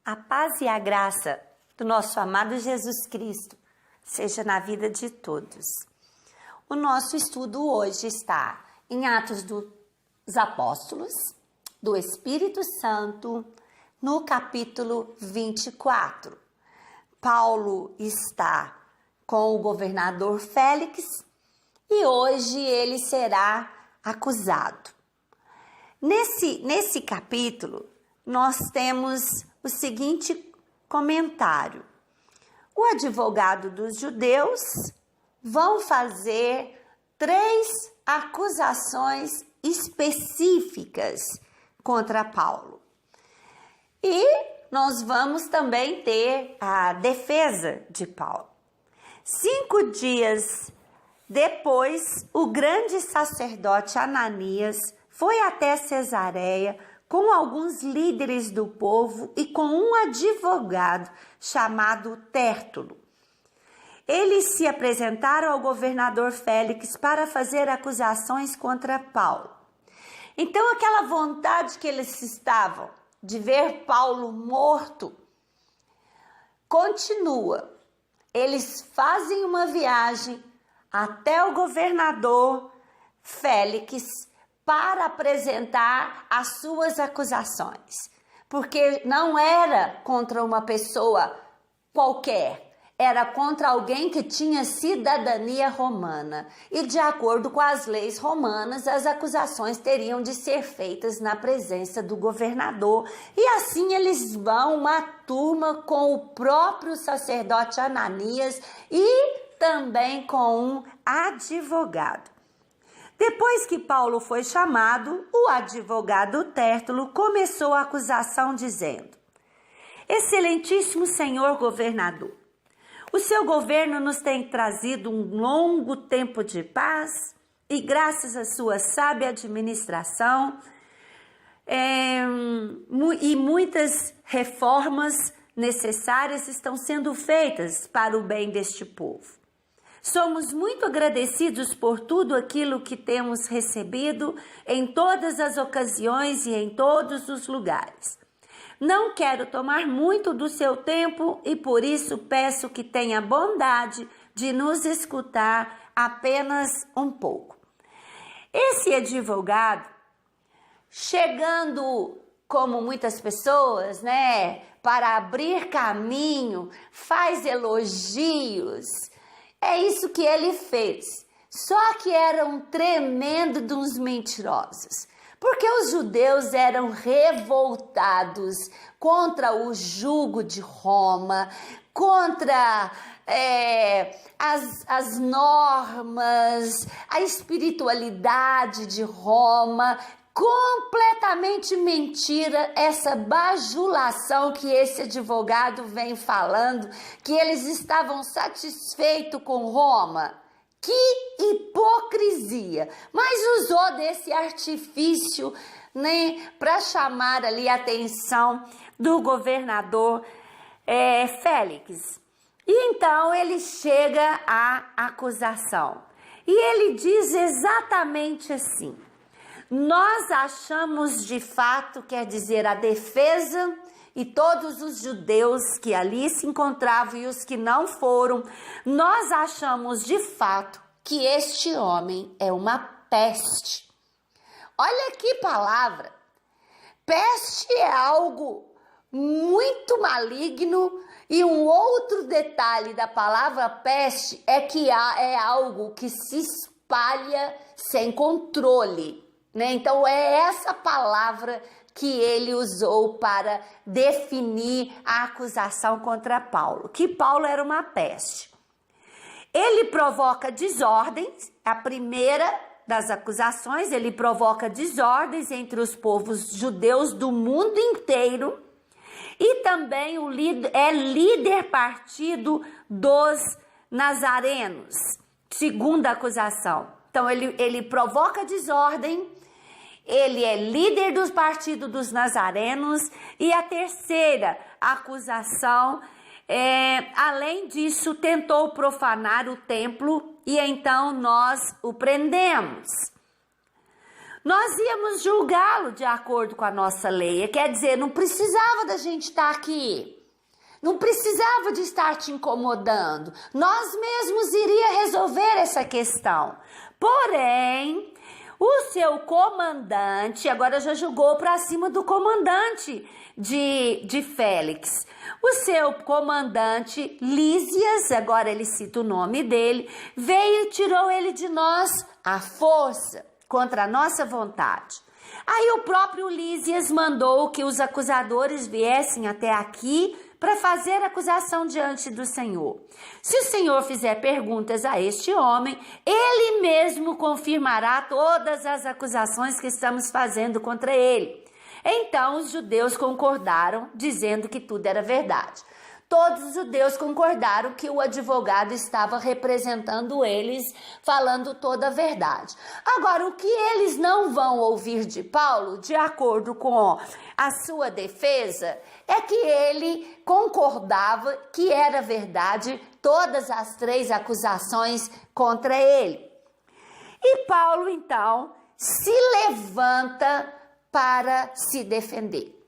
A paz e a graça do nosso amado Jesus Cristo seja na vida de todos. O nosso estudo hoje está em Atos dos Apóstolos, do Espírito Santo, no capítulo 24. Paulo está com o governador Félix e hoje ele será acusado. Nesse capítulo, nós temos o seguinte comentário. O advogado dos judeus vão fazer 3 acusações específicas contra Paulo. E nós vamos também ter a defesa de Paulo. 5 dias depois, o grande sacerdote Ananias foi até Cesareia com alguns líderes do povo e com um advogado chamado Tértulo. Eles se apresentaram ao governador Félix para fazer acusações contra Paulo. Então, aquela vontade que eles estavam de ver Paulo morto continua. Eles fazem uma viagem até o governador Félix para apresentar as suas acusações, porque não era contra uma pessoa qualquer, era contra alguém que tinha cidadania romana, e de acordo com as leis romanas, as acusações teriam de ser feitas na presença do governador, e assim eles vão, uma turma com o próprio sacerdote Ananias e também com um advogado. Depois que Paulo foi chamado, o advogado Tértulo começou a acusação dizendo: Excelentíssimo senhor governador, o seu governo nos tem trazido um longo tempo de paz e graças à sua sábia administração e muitas reformas necessárias estão sendo feitas para o bem deste povo. Somos muito agradecidos por tudo aquilo que temos recebido em todas as ocasiões e em todos os lugares. Não quero tomar muito do seu tempo e por isso peço que tenha bondade de nos escutar apenas um pouco. Esse advogado, chegando como muitas pessoas, para abrir caminho, faz elogios. É isso que ele fez, só que era um tremendo de uns mentirosos, porque os judeus eram revoltados contra o jugo de Roma, contra as normas, a espiritualidade de Roma. Completamente mentira essa bajulação que esse advogado vem falando, que eles estavam satisfeitos com Roma. Que hipocrisia! Mas usou desse artifício, para chamar ali a atenção do governador Félix. E então ele chega à acusação. E ele diz exatamente assim: nós achamos de fato, quer dizer, a defesa e todos os judeus que ali se encontravam e os que não foram, nós achamos de fato que este homem é uma peste. Olha que palavra! Peste é algo muito maligno e um outro detalhe da palavra peste é que é algo que se espalha sem controle. Então é essa palavra que ele usou para definir a acusação contra Paulo, que Paulo era uma peste. Ele provoca desordens, a primeira das acusações, ele provoca desordens entre os povos judeus do mundo inteiro e também é líder partido dos nazarenos, segunda acusação. Então ele provoca desordem, ele é líder do partido dos nazarenos e a terceira acusação, além disso, tentou profanar o templo e então nós o prendemos. nós íamos julgá-lo de acordo com a nossa lei. Quer dizer, não precisava da gente estar aqui. Não precisava de estar te incomodando. Nós mesmos iria resolver essa questão. Porém, o seu comandante, agora já julgou para cima do comandante de Félix. O seu comandante Lísias, agora ele cita o nome dele, veio e tirou ele de nós à força, contra a nossa vontade. Aí o próprio Lísias mandou que os acusadores viessem até aqui para fazer acusação diante do Senhor. Se o Senhor fizer perguntas a este homem, ele mesmo confirmará todas as acusações que estamos fazendo contra ele. Então os judeus concordaram, dizendo que tudo era verdade. Todos os judeus concordaram que o advogado estava representando eles, falando toda a verdade. Agora, o que eles não vão ouvir de Paulo, de acordo com a sua defesa, é que ele concordava que era verdade todas as 3 acusações contra ele. E Paulo, então, se levanta para se defender.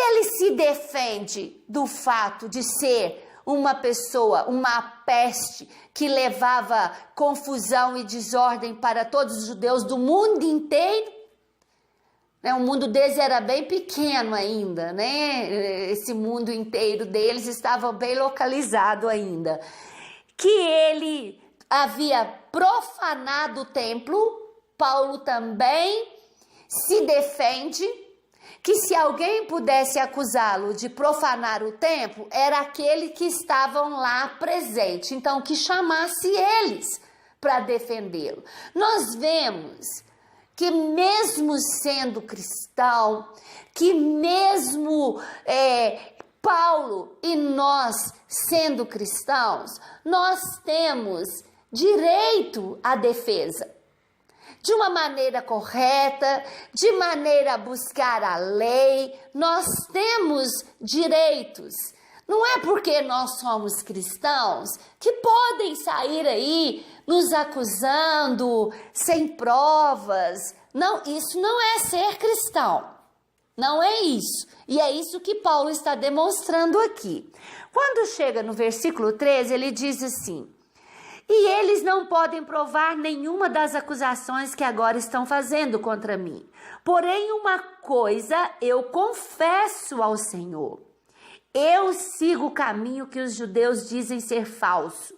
Ele se defende do fato de ser uma pessoa, uma peste que levava confusão e desordem para todos os judeus do mundo inteiro. O mundo deles era bem pequeno ainda, né? Esse mundo inteiro deles estava bem localizado ainda. Que ele havia profanado o templo. Paulo também se defende que se alguém pudesse acusá-lo de profanar o templo, era aquele que estavam lá presente. Então, que chamasse eles para defendê-lo. Nós vemos que mesmo sendo cristão, que mesmo Paulo e nós sendo cristãos, nós temos direito à defesa. De uma maneira correta, de maneira a buscar a lei, nós temos direitos. Não é porque nós somos cristãos que podem sair aí nos acusando sem provas. Não, isso não é ser cristão. Não é isso. E é isso que Paulo está demonstrando aqui. Quando chega no versículo 13, ele diz assim: e eles não podem provar nenhuma das acusações que agora estão fazendo contra mim. Porém, uma coisa eu confesso ao Senhor. Eu sigo o caminho que os judeus dizem ser falso.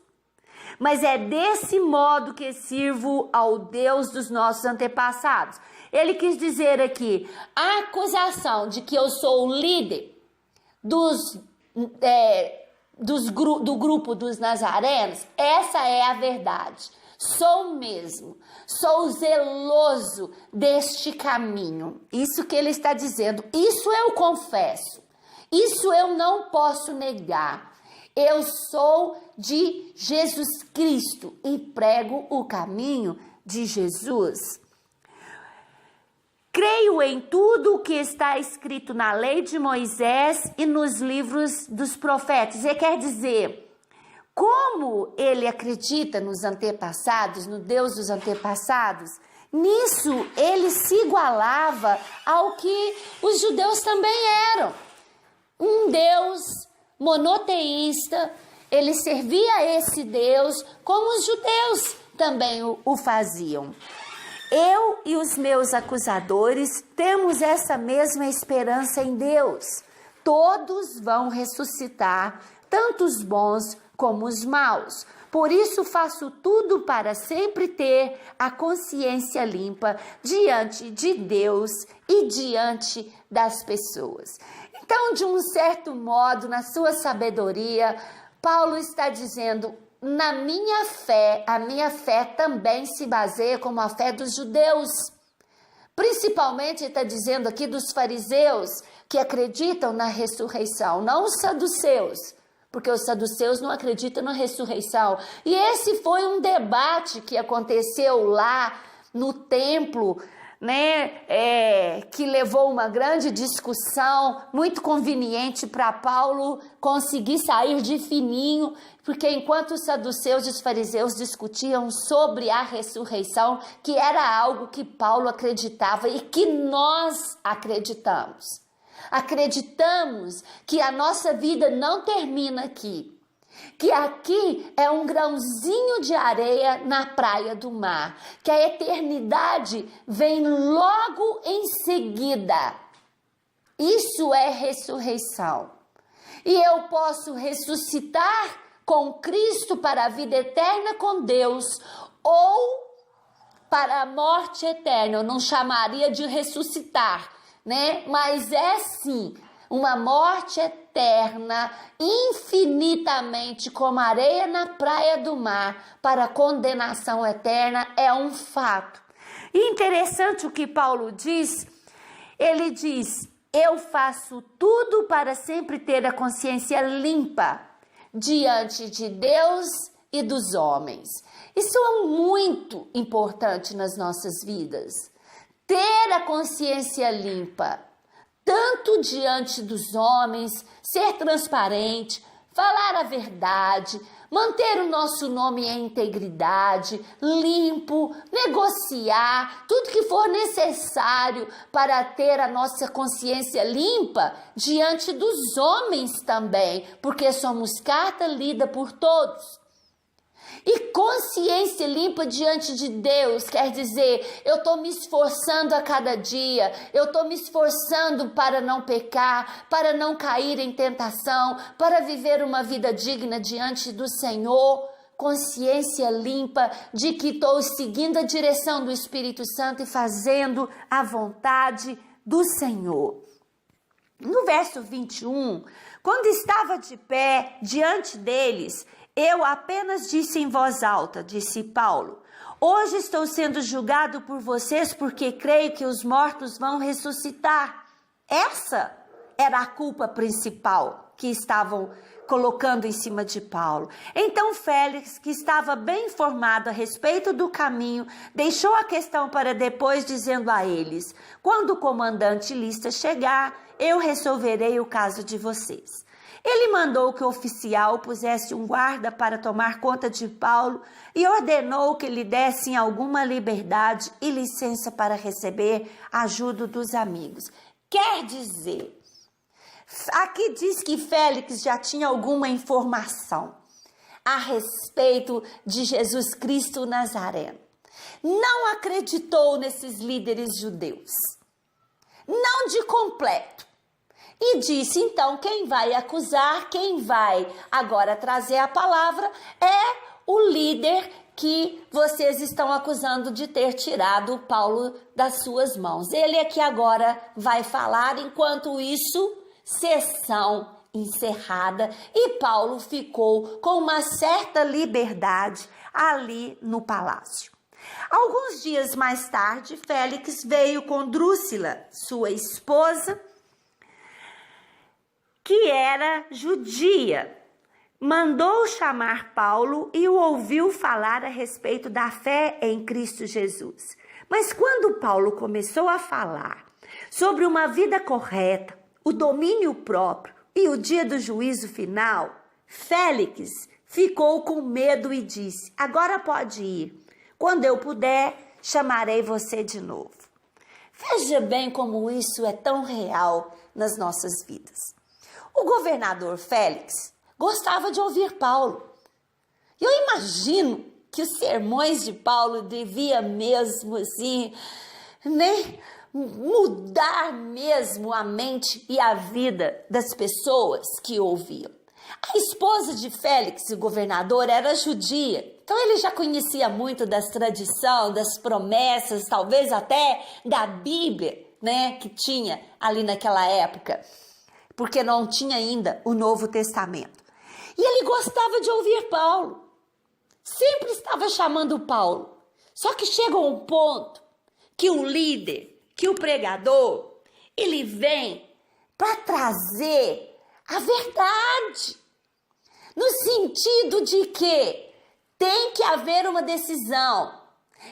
Mas é desse modo que sirvo ao Deus dos nossos antepassados. Ele quis dizer aqui, a acusação de que eu sou o líder do grupo dos nazarenos, essa é a verdade. Sou mesmo, sou zeloso deste caminho. Isso que ele está dizendo, isso eu confesso, isso eu não posso negar. Eu sou de Jesus Cristo e prego o caminho de Jesus. Creio em tudo o que está escrito na lei de Moisés e nos livros dos profetas. Ele quer dizer, como ele acredita nos antepassados, no Deus dos antepassados, nisso ele se igualava ao que os judeus também eram. Um Deus monoteísta, ele servia a esse Deus como os judeus também o faziam. Eu e os meus acusadores temos essa mesma esperança em Deus. Todos vão ressuscitar, tanto os bons como os maus. Por isso faço tudo para sempre ter a consciência limpa diante de Deus e diante das pessoas. Então, de um certo modo, na sua sabedoria, Paulo está dizendo: na minha fé, a minha fé também se baseia como a fé dos judeus. Principalmente, ele está dizendo aqui dos fariseus, que acreditam na ressurreição, não os saduceus, porque os saduceus não acreditam na ressurreição. E esse foi um debate que aconteceu lá no templo, né, que levou uma grande discussão, muito conveniente para Paulo conseguir sair de fininho, porque enquanto os saduceus e os fariseus discutiam sobre a ressurreição, que era algo que Paulo acreditava e que nós acreditamos. Acreditamos que a nossa vida não termina aqui, que aqui é um grãozinho de areia na praia do mar, que a eternidade vem logo em seguida. Isso é ressurreição. E eu posso ressuscitar com Cristo para a vida eterna com Deus ou para a morte eterna. Eu não chamaria de ressuscitar, né? Mas é sim uma morte eterna, infinitamente como areia na praia do mar, para condenação eterna, é um fato. E interessante o que Paulo diz, ele diz, eu faço tudo para sempre ter a consciência limpa diante de Deus e dos homens. Isso é muito importante nas nossas vidas, ter a consciência limpa, tanto diante dos homens, ser transparente, falar a verdade, manter o nosso nome em integridade, limpo, negociar, tudo que for necessário para ter a nossa consciência limpa diante dos homens também, porque somos carta lida por todos. E consciência limpa diante de Deus quer dizer, eu estou me esforçando a cada dia, eu estou me esforçando para não pecar, para não cair em tentação, para viver uma vida digna diante do Senhor. Consciência limpa de que estou seguindo a direção do Espírito Santo e fazendo a vontade do Senhor. No verso 21, quando estava de pé diante deles, eu apenas disse em voz alta, disse Paulo, hoje estou sendo julgado por vocês porque creio que os mortos vão ressuscitar. Essa era a culpa principal que estavam colocando em cima de Paulo. Então Félix, que estava bem informado a respeito do caminho, deixou a questão para depois, dizendo a eles, quando o comandante Lista chegar, eu resolverei o caso de vocês. Ele mandou que o oficial pusesse um guarda para tomar conta de Paulo e ordenou que lhe dessem alguma liberdade e licença para receber a ajuda dos amigos. Quer dizer, aqui diz que Félix já tinha alguma informação a respeito de Jesus Cristo Nazareno. Não acreditou nesses líderes judeus, não de completo. E disse, então, quem vai acusar, quem vai agora trazer a palavra é o líder que vocês estão acusando de ter tirado Paulo das suas mãos. Ele é que agora vai falar, enquanto isso, sessão encerrada e Paulo ficou com uma certa liberdade ali no palácio. Alguns dias mais tarde, Félix veio com Drúxila, sua esposa, que era judia, mandou chamar Paulo e o ouviu falar a respeito da fé em Cristo Jesus. Mas quando Paulo começou a falar sobre uma vida correta, o domínio próprio e o dia do juízo final, Félix ficou com medo e disse, agora pode ir, quando eu puder, chamarei você de novo. Veja bem como isso é tão real nas nossas vidas. O governador Félix gostava de ouvir Paulo. Eu imagino que os sermões de Paulo deviam mesmo assim, né, mudar mesmo a mente e a vida das pessoas que ouviam. A esposa de Félix, o governador, era judia. Então ele já conhecia muito das tradições, das promessas, talvez até da Bíblia, né, que tinha ali naquela época, porque não tinha ainda o Novo Testamento. E ele gostava de ouvir Paulo. Sempre estava chamando Paulo. Só que chega um ponto que o líder, que o pregador, ele vem para trazer a verdade. No sentido de que tem que haver uma decisão.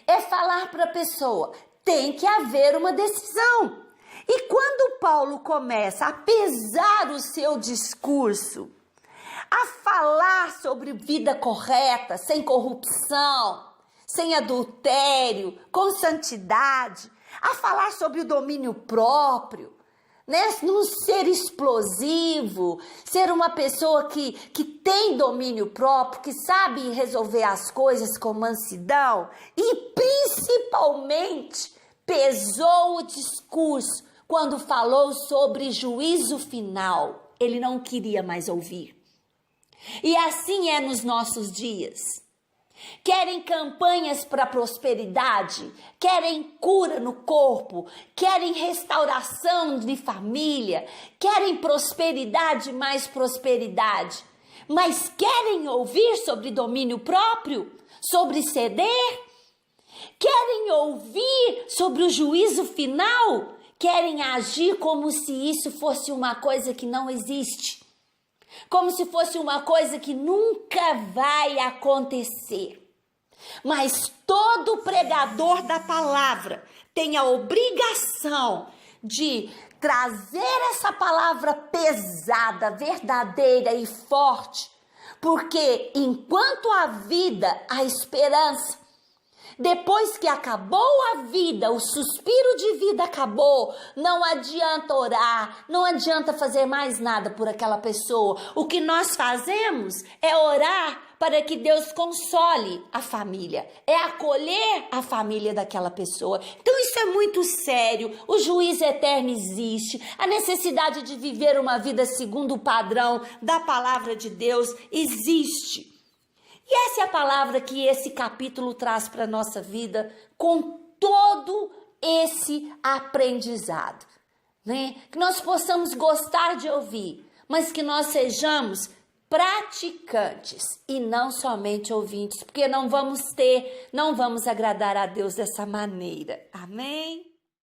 É falar para a pessoa, tem que haver uma decisão. E quando Paulo começa a pesar o seu discurso, a falar sobre vida correta, sem corrupção, sem adultério, com santidade, a falar sobre o domínio próprio, né? Não ser explosivo, ser uma pessoa que tem domínio próprio, que sabe resolver as coisas com mansidão e principalmente pesou o discurso quando falou sobre juízo final. Ele não queria mais ouvir. E assim é nos nossos dias. Querem campanhas para prosperidade, querem cura no corpo, querem restauração de família, querem prosperidade mais prosperidade, mas querem ouvir sobre domínio próprio, sobre ceder? Querem ouvir sobre o juízo final? Querem agir como se isso fosse uma coisa que não existe. Como se fosse uma coisa que nunca vai acontecer. Mas todo pregador da palavra tem a obrigação de trazer essa palavra pesada, verdadeira e forte, porque enquanto há vida, há esperança. Depois que acabou a vida, o suspiro de vida acabou, não adianta orar, não adianta fazer mais nada por aquela pessoa. O que nós fazemos é orar para que Deus console a família, é acolher a família daquela pessoa. Então isso é muito sério, o juízo eterno existe, a necessidade de viver uma vida segundo o padrão da palavra de Deus existe. E essa é a palavra que esse capítulo traz para a nossa vida com todo esse aprendizado, né? Que nós possamos gostar de ouvir, mas que nós sejamos praticantes e não somente ouvintes, porque não vamos agradar a Deus dessa maneira. Amém?